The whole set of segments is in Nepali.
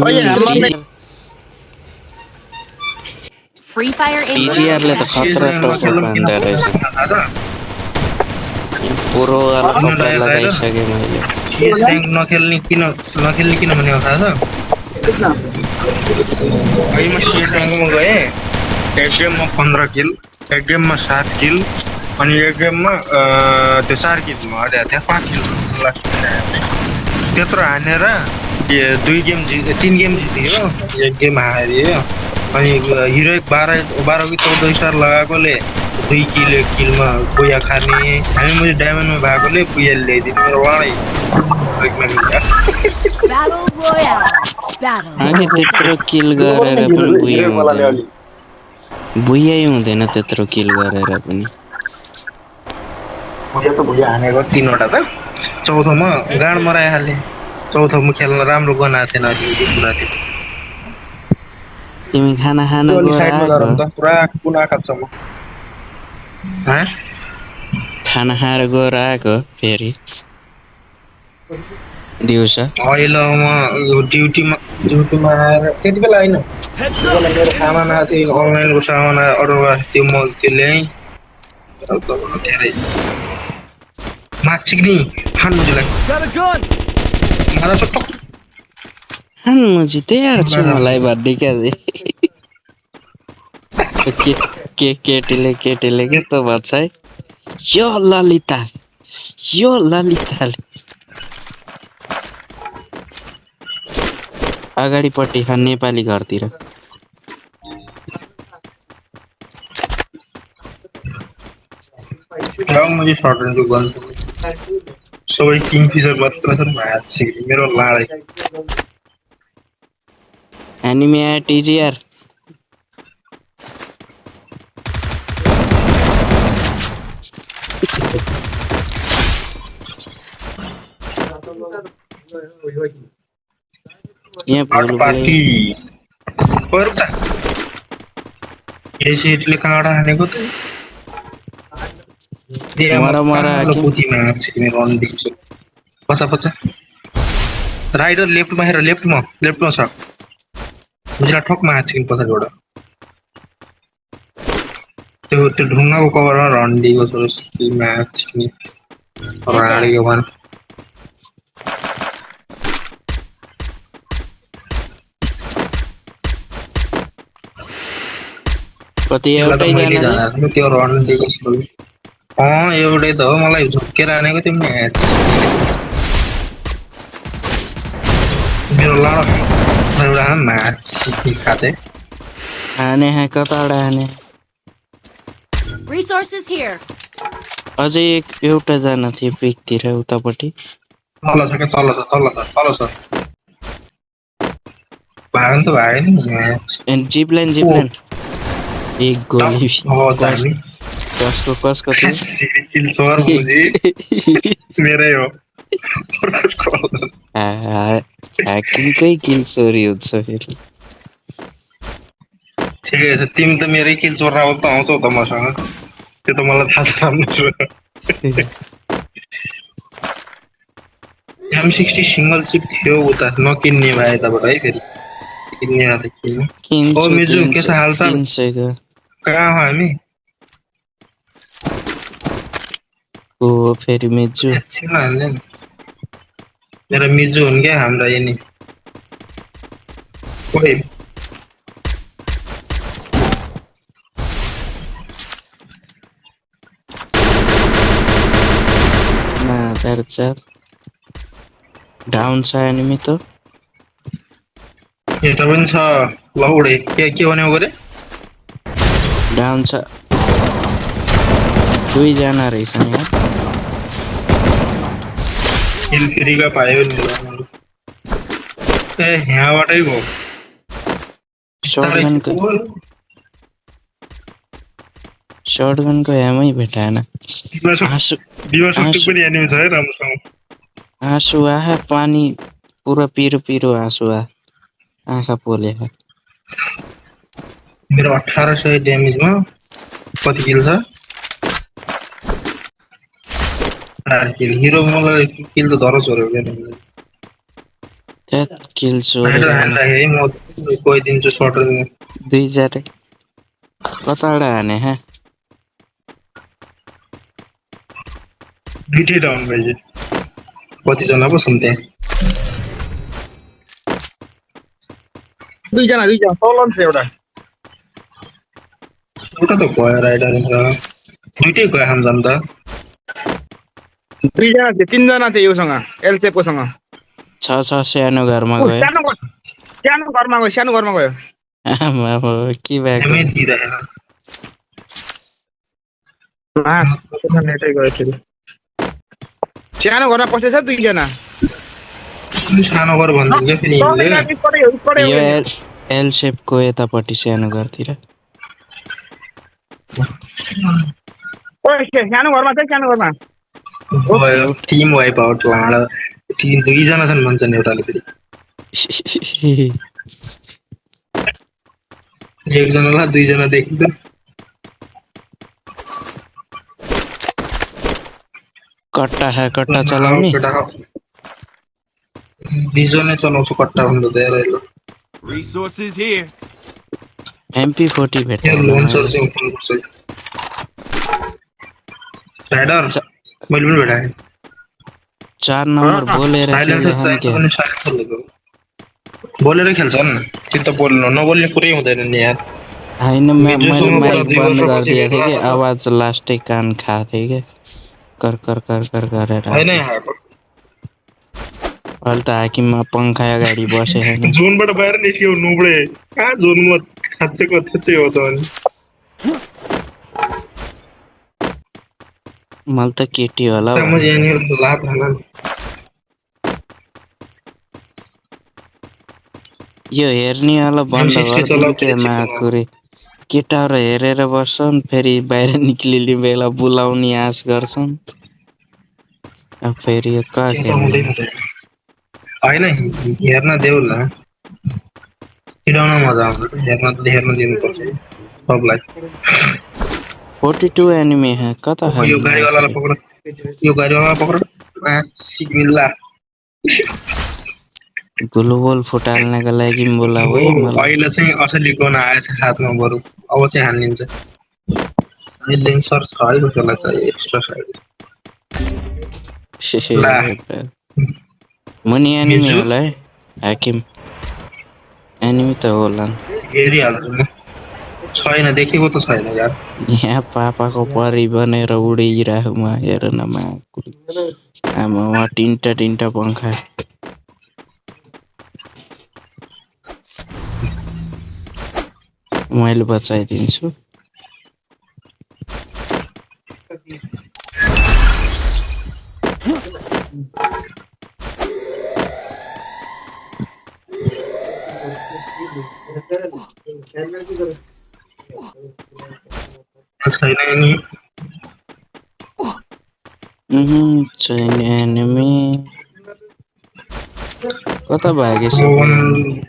ओए हमरले Free Fire टीजीआर ले त खतरा टप पाउँदो रहेछ पुरो वाला कपडा लगाइसके मैले सीएस र्याङ्क नखेल्ने किन भनेको थाहा छ अहिले म सीएस र्याङ्कमा गएँ एक गेममा 15 किल एक गेममा 7 किल अनि एक गेममा त्यो 4 किल अरे त्यहाँ 5 किल त्यत्रो हानेर 3 गेम जित्यो एक गेम हारियो अनि हिरो 12 कि 14 स्टार लगाएकोले 2 किल एक किलमा पुया खाने हामी मैले डायमन्डमा भएकोले पुया ल्याइदिनु मेरो लडाई Battle Royale. Battle. हामी त्यत्रो किल गरेर पनि बुयै हुँदैन त्यत्रो किल गरेर पनि पुया त भुया हानेको 3 वटा त चौथोमा गाड मराइहाले चौथोमा खेल्न राम्रो गनाएको थिएन अहिले कुरा थियो तिमी खाना खान साइडमा गएर गरौँ त पुरा कुना काट्छ म खाना खाएर गएर आएको फेरि दिउँसो अहिले म ड्युटीमा आएर त्यति बेला होइन त्यतिबेला मेरो सामान आएको थियो अनलाइनको सामान अर्डर गरेको थियो म त्यो ल्याएँ धेरै माछिक नि खान मुझीलाई मारा चट्टक हान मुझी तयार छु मलाई भन्ने क्या केटीले के त भन्छ है यो ललिताले अगाडिपट्टि नेपाली घरतिर मुझे शॉर्ट रेंज गन सबै किङफिशर मात्र छन् माछिक मेरो लाडै एनिमी आयो टिजिआर यहाँ पार्टी पर्दा ये सीटले काँडा हानेको त मरा कुतीमा आछ मेरो अन्डी पछा राइडर लेफ्टमा छ मुझे ठोकमा आछ पछाबाट त्यो ढुङ्गाको कभरमा रन्डीको थोरै म्याच नि राडीको भन कति एउटै जना त्यो रन्डीको एउटै त हो मलाई झुक्केर हानेको त्यो म्याच मेरो लाडो एउटा म्याच खाते हाने कताबाट हाने Resources here. अझै एउटा जना थियो पिकतिर उतापट्टि तल छ भागन त भागेन म्याच जिपलाइन एक गोली कसको थियो किल चोर मुझे मेरै हो ह्याकिङकै किल चोरी हुन्छ फेरि ठिकै छ तिमी त मेरै किल चोर्न त आउँछौ त मसँग त्यो त मलाई थाहा छ राम्रो M60 सिंगल चिप थियो उता नकिन्ने भए तपाईँ है फेरि किन्ने भए किन्नु ओ मिजु के छ हालचाल कहाँ हो हामी ओ फेरि मिजु मेरा मिजु हुन् क्या हाम्रा यिनी ओइ डाउन छ एनिमी त यता पनि छ लौडे के भन्यो गरे डाउन छ 2 जना रहेछन् यार किल फेरिका पायो नि ए यहाँबाटै गयो शॉटगनको एमै भेटाएन पनि एनिमी छ है राम्रोसँग आँसु आहा पानी पूरा पिरो आँसु आँखा पोले मेरो 1800 ड्यामेजमा कति किल छ 4 किल हिरो मलाई किल त धरो छोर्यो क्या किल होइन चोरेर हाने है म गइदिन्छु सर्टर 2000 कताबाट हाने हे दुईटै डाउन भएछ कतिजना पो छन् त्यहाँ दुईजना तल छ एउटा एउटा त गयो राइडर दुईटै गयो हामजाम त दुईजना थियो तीनजना थियो योसँग एलचेपकोसँग छ सानो घरमा गयो सानो घरमा गयो आमा हो के भएको हामी दिइरहेन नेटै गयो फेरि सानो घरमा पसेछ दुईजना सानो घर भन्दै क्या फेरि यिनले यो एल शेपको यतापट्टि सानो घरतिर सानो घरमा गयो टिम वाइप आउट लाँडा दुईजना छन् भन्छन् एउटाले फेरि एकजनालाई दुईजना देखिँदैन कट्टा चलाउने बिजोले चलाउँछु कट्टा भन्दा धेरै Resources here. MP40 भेट्यो लोन सर चाहिँ उठाउनुपर्छ राइडर मैले पनि भेटाएँ 4 नम्बर बोलेर खेल्छन् के बोलेर खेल्छन् कि त बोल्नु नबोल्ने कुरै हुँदैन नि यार हैन मैले माइक बन्द गरिदिएको थिएँ कि आवाज लास्टै कान खाएको थिएँ कि कर गरेर हैन अहिले त हाकिममा पंखा अगाडि बसे हैन जोनबाट बाहिर निस्क्यो नुबडे कहाँ जोनमा खाच्चेको थ्याच्चै हो त अनि मलाई त केटी होला म यहाँ लात हाल्न यो हेर्ने वाला बन्द गरिदिनु के माकुरे केटाहरु हेरेर बस्छन् फेरि बाहिर निक्लिने बेला बोलाउने आश गर्छन् अब फेरि यो का खेल्ने हैन हेर्न देऊ न चिडाउन मजा आउँछ हेर्न दिनुपर्छ सबलाई 42 एनिमी है कता है यो गाडीवालालाई पक्र सिमिल्ला ग्लोबल फुटाल्नको लागि बोलाऊ है मलाई अहिले चाहिँ असली कोन आएछ हातमा बरु अब चाहिँ हानिन्छ लेन्सर छ है त्यसलाई चाहिँ एक्स्ट्रा साइड मुनि एनिमी होला है हाकिम एनिमी त होला हेरिहाल्छु म छैन देखेको त छैन यार यहाँ पापाको परी बनेर उडिरहेको म हेर न आमा वहाँ तीनटा पंखा मैले बचाइदिन्छु छैन एनिमी कता भागेछ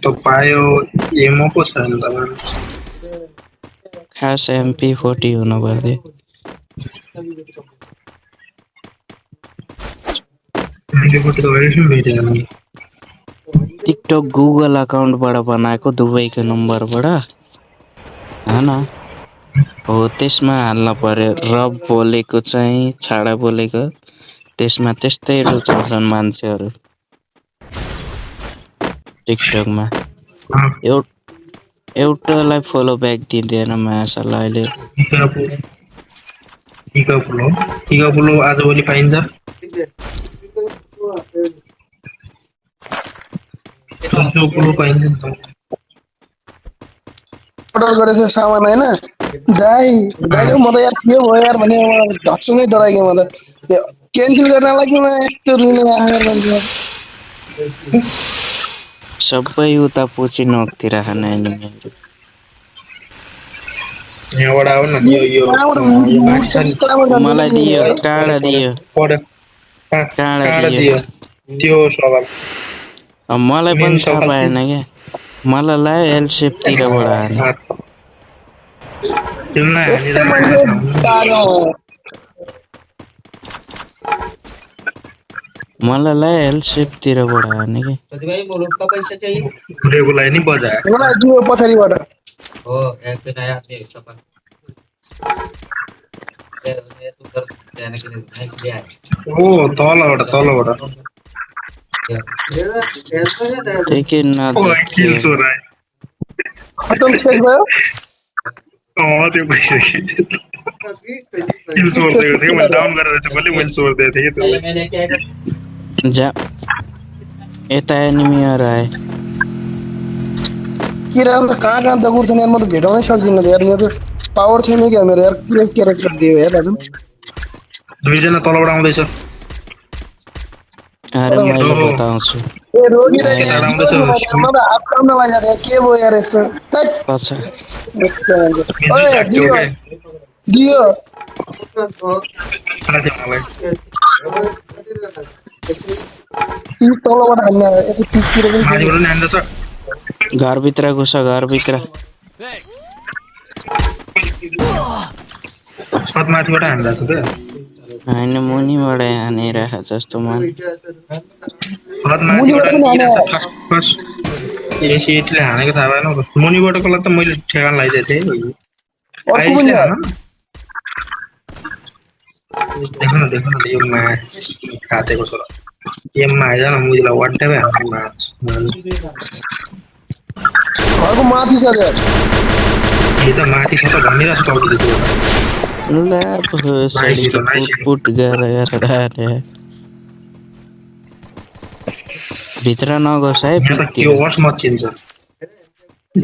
त पायो एमो पो छैन त खास MP40 हुनु पर्यो टिकटक गुगल अकाउन्टबाट बनाएको दुबईको नम्बरबाट हैन हो त्यसमा हाल्न पर्यो रब बोलेको चाहिँ छाडा बोलेको त्यसमा त्यस्तै रुचाउँछन् मान्छेहरु टिकटकमा एउटालाई फलो ब्याक दिँदैन माशाल्लाह अहिले टिकापुलो आजभोलि पाइन्छ अर्डर गरेछ सामान हैन दाइ म त यार के भयो यार भने झट्सँगै डराइगयो म त त्यो क्यान्सल गर्न लागि म यस्तो रुने आएर सबै उता पछि नोकतिर खान एनिमीहरु यहाँबाट आउ न यो मलाई दियो काँडा दियो त्यो सवाल मलाई पनि थाहा पाएन के मलाई लायो एल शेप तिरबाट हाने मलाई लाग्यो एल सेपतिरबाट हाने कि रेगुलाई नि बजाए मलाई दियो पछाडिबाट ओ तलबाट त्यही के ओ नदेख्यो किल चोराए खतम शेष भयो त्यो भइसक्यो किल चोर्दिएको थियो मैले डाउन गरेर चाहिँ कसले मैले चोर्दिएको थिएँ कि त्यसलाई जा यता एनिमीहरु आए किरा त कहाँ दगुर्छन् यार म त भेटाउनै सक्दिनँ यार मेरो त पावर छैन क्या मेरो यार पुरै क्यारेक्टर दियो यार दाजु दुईजना तलबाट आउँदैछ अरे मैले बताउँछु ए रोगी रहेछ पछाडि आउँदैछ। म त हात काम्न लागिरहेको के भयो यार यस्तो तैट पछि ओए सक्यो के दियो थाहा थियो मलाई ती तलबाट हान्न यति पिचतिर पनि माथिबाट नि हान्दैछ घरभित्र घुस घरभित्र Thanks. छत माथिबाट हान्दैछ क्या होइन मुनिबाट हानिरहेको जस्तो मन छत माथिबाट एसीले हानेको थाहा भएन मुनिबाट कसलाई त मैले ठेगान लगाइदिएको थिएँ अर्को पनि हान देखो न यो म्याच खातेको छ गेममा आइज न मुजीलाई वान टाइमै हान्ने म्याच घरको माथि छ यार यो त माथि छ त भनिरहेको छ टाउको त्यो ला भोसडीको पुट गरेर हाने भित्र नगोस् है यहाँ त भित्तिर के वर्ष मचिन्छ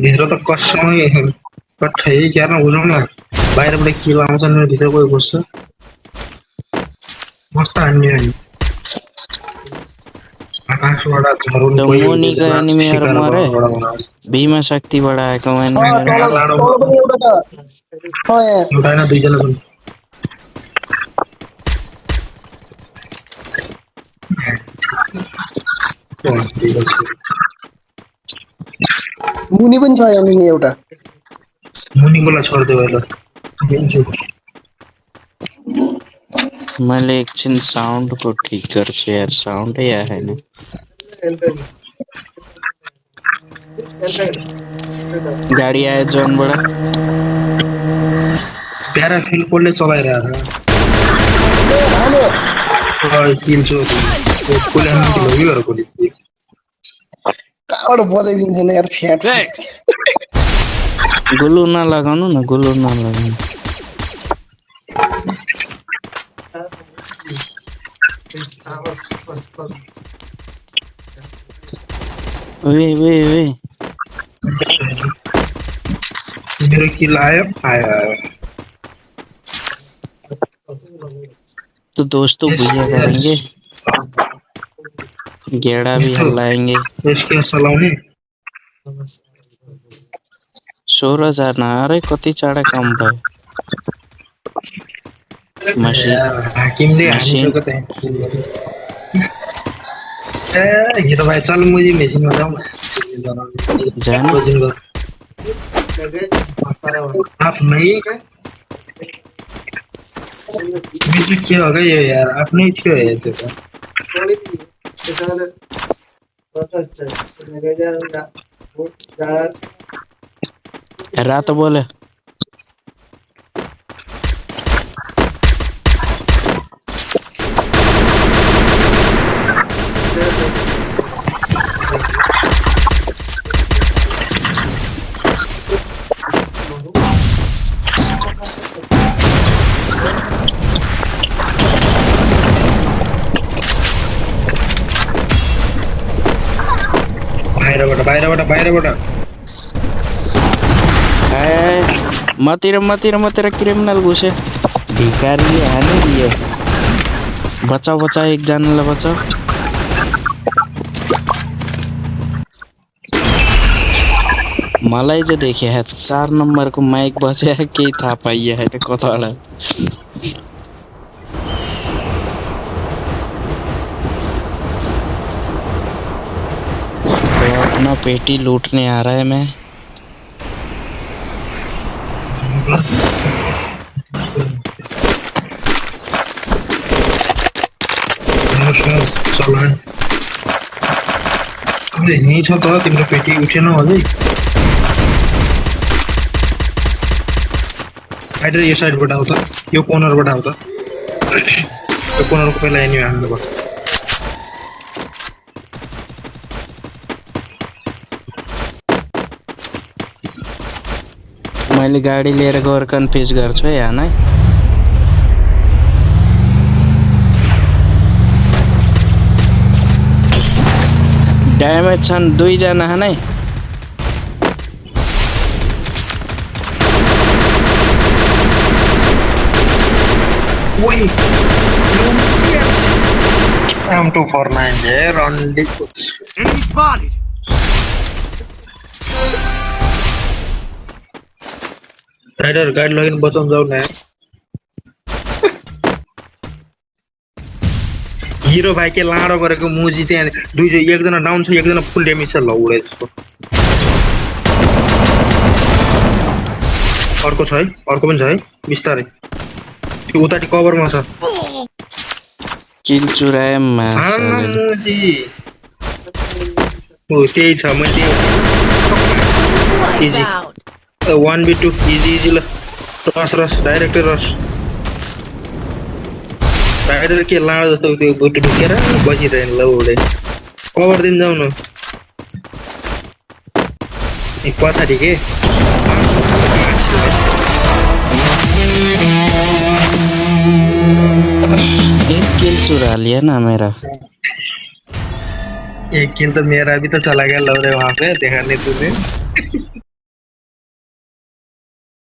भित्र त कसमै कठै क्यार्न बुझौँ न बाहिरबाट के आउँछ नि भित्र गयो बस्छ मस्त हान्ने अनि आकाशबाट झरुन त मुनिको एनिमीहरु मरे भीमा शक्तिबाट आएको एनिमीहरु तल पनि एउटा त यहाँ एउटा होइन दुईजना छन् मुनि पनि छ यहाँ मुनि एउटा मुनिकोलाई छोडिदियो अहिले दिन्छु मैले एकछिन साउन्डको ठिक गर्छु यार साउन्डै आएन गाडी आयो जोनबाट प्याराफिल कसले चलाइरहेको छ किल्छु कसले लगिरहेको कसले कहाँबाट बजाइदिन्छ नि यार फ्याट Thanks. गुलु नलगाउनु न गुलु नलगाउनु वे मेरो किल आयो आयो तो दोस्तों भैया करेंगे गेड़ा भी हल्लाएंगे यसके चलाउने 16 जना अरे कति चाँडा काम भयो मसिन हाकिमले हानिसक्यो त ए हिरो भाइ चल मुजी मेसिनमा जाउँ जानु आफ्नै म्युजिक के हो क्या यो यार आफ्नै थियो हेर त्यो त रात बोले बाहिरबाट मतिर क्रिमिनल घुसे भिखारीले हानिदियो बचाऊ एकजनालाई बचाऊ मलाई चाहिँ देखे 4 नम्बरको माइक बजे केही थाहा पाइए है कताबाट तो अपना पेटी लूटने आ रहा है मैं नमस्कार चल अरे यहीँ छ त तिम्रो पेटी उठेन अझै साइड यो साइडबाट आऊ त यो कर्नरबाट आऊ त यो कर्नरको पहिला एनिमी हान्नु पर्छ मैले गाडी लिएर गएर कन्फ्युज गर्छु है हानै ड्यामेज छन् 2 जना हानै Wait, I'm 249 here on the Enemy spotted. Rider गाडी लगेर बचाउन जाऊ न हिरो भाइ के लाडो गरेको मुजी त्यहाँ एकजना डाउन छ एकजना फुल ड्यामेज छ ल उडे जस्तो अर्को छ है अर्को पनि छ है बिस्तारै त्यो उताटी कभरमा छ किल चुराए मुजी ओ त्यही छ मैले इजी 1v2 इजी ल रस डाइरेक्ट रस राइडर के लाड जस्तो त्यो बुट ढुकेर बसिरहेन ल उडे कभर दिन जाऊ न एक पछाडी के एक किल चुरा लिया ना मेरा एक किल तो मेरा भी तो चला गया लव रे वहां पे देखा नहीं तूने